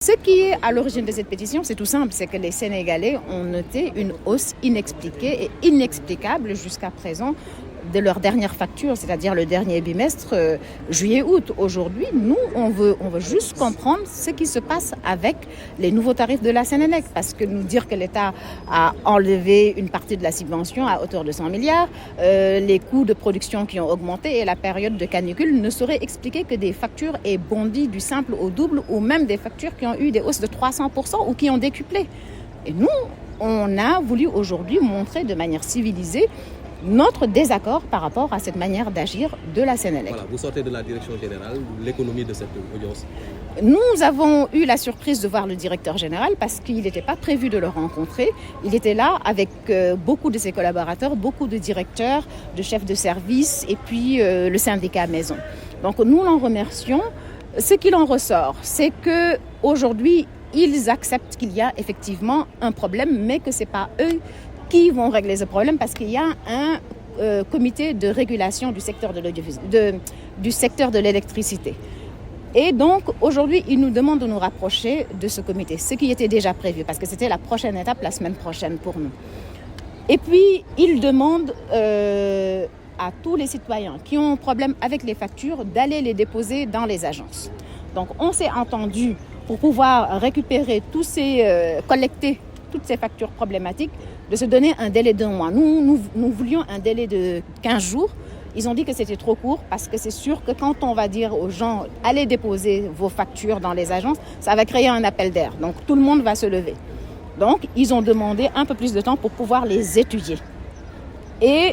Ce qui est à l'origine de cette pétition, c'est tout simple, c'est que les Sénégalais ont noté une hausse inexpliquée et inexplicable jusqu'à présent de leur dernière facture, c'est-à-dire le dernier bimestre, juillet-août. Aujourd'hui, nous, on veut juste comprendre ce qui se passe avec les nouveaux tarifs de la Sénélec, parce que nous dire que l'État a enlevé une partie de la subvention à hauteur de 100 milliards, les coûts de production qui ont augmenté et la période de canicule ne saurait expliquer que des factures aient bondi du simple au double, ou même des factures qui ont eu des hausses de 300% ou qui ont décuplé. Et nous, on a voulu aujourd'hui montrer de manière civilisée notre désaccord par rapport à cette manière d'agir de la Sénélec. Voilà, vous sortez de la direction générale, l'économie de cette audience. Nous avons eu la surprise de voir le directeur général parce qu'il n'était pas prévu de le rencontrer. Il était là avec beaucoup de ses collaborateurs, beaucoup de directeurs, de chefs de service et puis le syndicat Maison. Donc nous l'en remercions. Ce qu'il en ressort, c'est qu'aujourd'hui, ils acceptent qu'il y a effectivement un problème, mais que ce n'est pas eux qui vont régler ce problème parce qu'il y a un comité de régulation du secteur du secteur de l'électricité. Et donc, aujourd'hui, ils nous demandent de nous rapprocher de ce comité, ce qui était déjà prévu, parce que c'était la prochaine étape, la semaine prochaine pour nous. Et puis, ils demandent à tous les citoyens qui ont un problème avec les factures d'aller les déposer dans les agences. Donc, on s'est entendu pour pouvoir récupérer collecter toutes ces factures problématiques, de se donner un délai d'1 mois. Nous voulions un délai de 15 jours. Ils ont dit que c'était trop court parce que c'est sûr que quand on va dire aux gens « allez déposer vos factures dans les agences », ça va créer un appel d'air. Donc tout le monde va se lever. Donc ils ont demandé un peu plus de temps pour pouvoir les étudier. Et